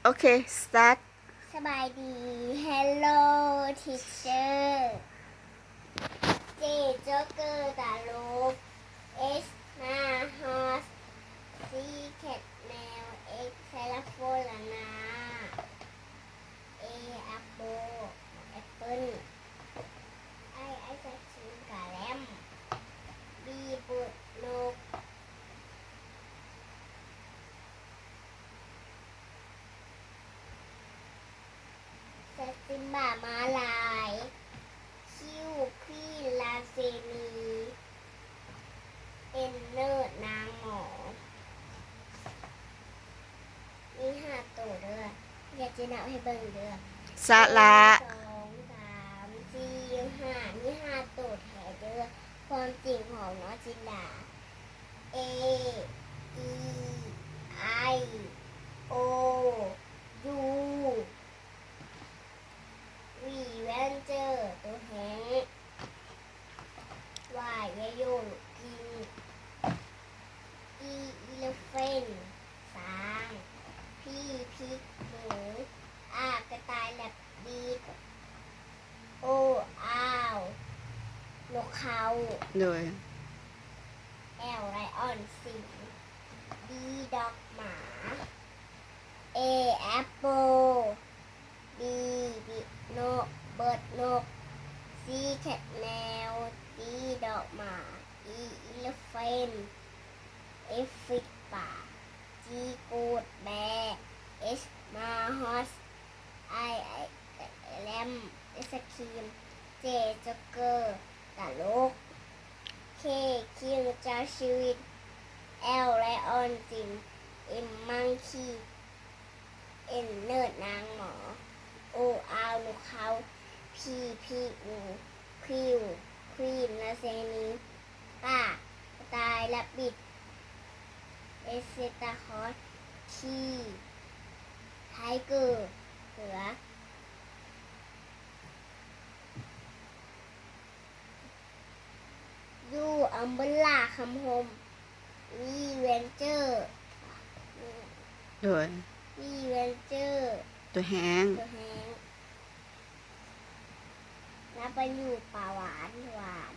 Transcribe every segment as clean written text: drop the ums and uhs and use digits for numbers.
โอเค start สบายดี Hello teacher J Joker ตาลูก S หน้า horse C cat แมว X ไซลาโฟลานา A apple apple I สักชิ้นกะแลม B บุตรนกเซซิมบาม้าลายคิวควีนลาเซนีเอ็นเนอร์นางหมอมี5ตัวเด้ออยากจะนับให้เบิ่งเด้อ สระ 1 2 3 4 5มี5ตัวแถเด้อความจริงของน้องจินดา A E I O U V แวนเจอร์ตัวแฮง Y ยาโยลูกกิน E elephant ช้าง P พริกหมู R กระต่ายแลบบีด O อ้าวนกเขา โดย L ไลออนสิง D ดอกหมา A แอปเปิล B บินกเบิร์ดนก C แคทแมว D ดอกหมา E อีเลฟเฟน F ฟิกป่า G กูดแบร์ H มาฮอส I แลมไอศครีม J จ็อกเกอร์ตลก K คิงเจ้าชีวิต L ไลออนจิม M มังคีN เนิร์ดนางหมอ O อาวลูกเขา P พีอู Q ควีนลาเซนีป้ากระต่ายแลบบิด S เซตาคอส T ไทเกอร์เสือ U อัมเบล่าคำโฮม V เวนเจอร์ โดย V เวนเจอร์ ตัวแห้ง ตัวแห้งแล้วไปอยู่ป่าหวานหวาน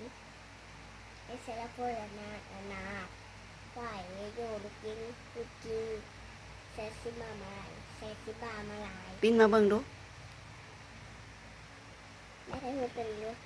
ไอเซลาโฟลานาไหวโยลูกกินเซซิมามาลายเซซิบามาลาย ปิ้นมาเบิ่งดู ไม่ได้พูดเป็นลูก